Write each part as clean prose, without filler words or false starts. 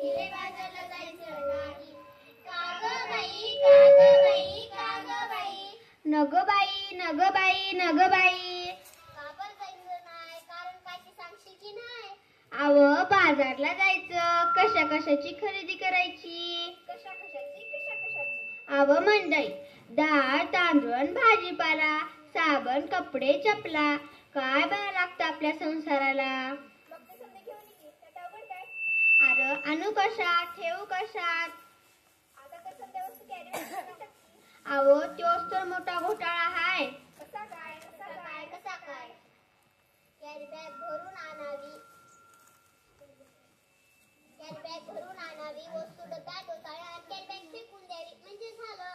बाजारला जायचं नाही. का ग बाई, का ग बाई, का ग बाई. नग बाई, नग बाई, नग बाई. का बरं जायचं नाही? कारण काय ते सांगशील की नाही? अव बाजारला जायचं, कशा कशाची खरेदी करायची. कशा कशाची? अव मंडई, डाळ तांदूळ आणि भाजीपाला, साबण कपडे चपला, काय बाया लागतं आपल्या संसाराला. मग ते समजा घेऊन ये. त्यात अवघड काय? अरे आणू कशात, ठेवू कशात. आता तर समजा वस्तू कॅरी करू शकते. अहो तोच तर मोठा घोटाळा हाय. कसा काय? कसा काय? कसा काय? कॅरी बॅग भरून आणावी. कॅरी बॅग भरून आणावी, वस्तू डब्यात ओताव्या आणि कॅरी बॅग फेकून द्यावी म्हणजे झालं.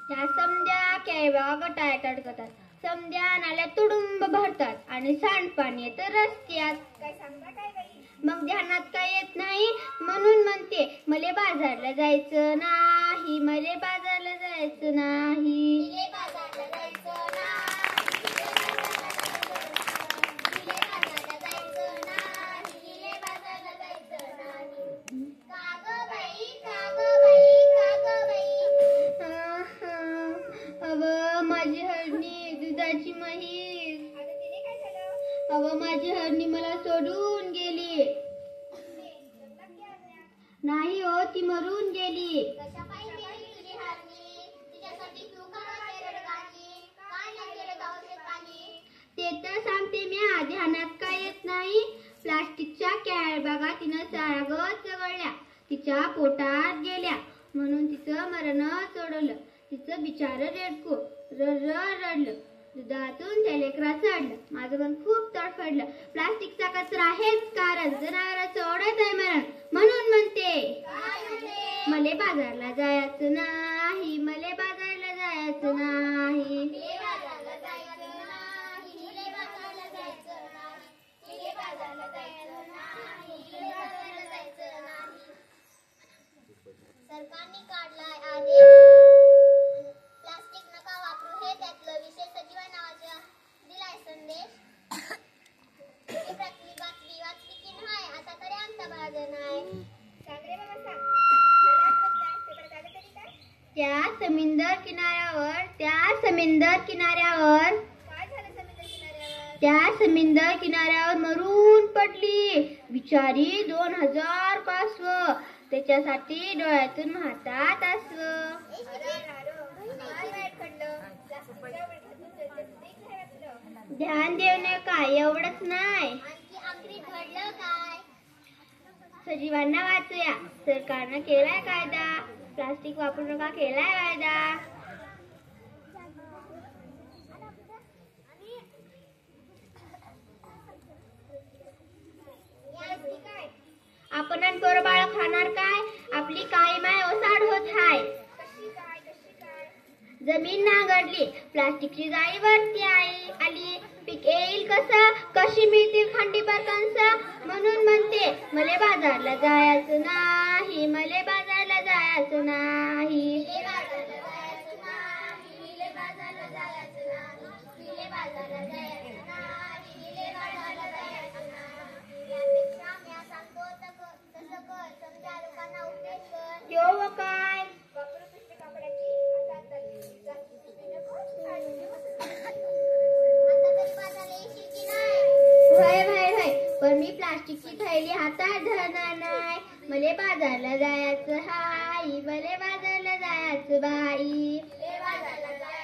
त्या समध्या कॅबा गटायात अडकतात, समध्या नाल्या तुडुंब भरतात आणि सांडपाणी येतं रस्त्यात. काय सांगता काय बाई? मग ध्यानात काय येत नाही म्हणून म्हणते मले बाजारला जायचं नाही, मले बाजारला जायचं नाही. तिले बाजारला जायचं नाही. तिले बाजारला जायचं नाही. तिले बाजारला जायचं नाही. का ग बाई, का ग बाई, का ग बाई. अव माझी हरणी दुधाची म्हैस. आता तिने काय झालं? अव माझी हरणी मला सोडून गेली. नक्की आज्ञा. नाही हो, ती मरून गेली. कशा पायी गेली तुझी हरणी? तिच्यासाठी तू का रडगाणी? काय नाही केलं का औषध पाणी? ते तर सांगते मी, ध्यानात काय येत नाही. प्लास्टिकच्या कॅरबॅगा तिनं सारगत चघळल्या, तिच्या पोटात गेल्या म्हणून तिचं मरण चढवलं. तिचं बिचारं रेडकू रडलं, दुधातून त्या लेकरा चढलं. माझं मन खूप तडफडलं. प्लास्टिकचा कचरा हेच कारण, जनावरांचं ओढत आहे मरण म्हणून म्हणते मले बाजारला जायचं नाही, मले बाजारला जायचं नाही. तिले बाजारला जायचं नाही. तिले बाजारला जायचं नाही. तिले बाजारला जायचं नाही. तिले बाजारला जायचं नाही. सरकारने काढलाय आदेश, प्लास्टिक नका वापरू हे त्यातलं विशेष सजीवा नावाचा दिलाय संदेश. ही बातमी वाचली की नाही? आता तरी आमचा बाजार नाही. सांग रे बाबा सांग. मला आठवत नाही. पेपर आलं तरी काय? त्या समुद्र किनाऱ्यावर काय झालं समुद्र किनाऱ्यावर? त्या समुद्र किनाऱ्यावर मरून पडली बिचारी 2005. त्याच्यासाठी डोळ्यातून वाहतात अस्व. काय वाईट घडलं? प्लास्टिकच्या विळख्यातून प्लास्टिक नाही वाचलं. ध्यान देणं काय एवढंच नाही, आणखी आखरी घडलं काय? सजीवांना वाचूया, सरकारनं केलाय कायदा, प्लास्टिक वापरू नका केलाय कायदा. काय? आपण पोरं बाळ खाणार काय? आपली काळी माय ओसाड होत हाय. कशी काय? जमीन नांगरली, प्लास्टिकची जाळी वरती आली, पीक येईल कसं? कशी मिळतील खंडीभर कणसं? म्हणून म्हणते मले बाजारला जायचं नाही, मले बाजारला जायचं नाही. तिले बाजारला जायचं नाही. तिले बाजारला जायचं नाही. तिले बाजारला जायचं नाही. तिले बाजारला जायचं नाही. यापेक्षा म्या सांगतो तसं कर. समजा लोकांना उपदेश कर. यो काय वापरू पिशवी कापडाची. आता तरी बाजारला येशील की नाही? व्हय, पण मी प्लास्टिकची थैली हातात धरणार नाही. मले बाजारला जायचं हाय, मले बाजारला जायचं बाई. तिले बाजारला जायचं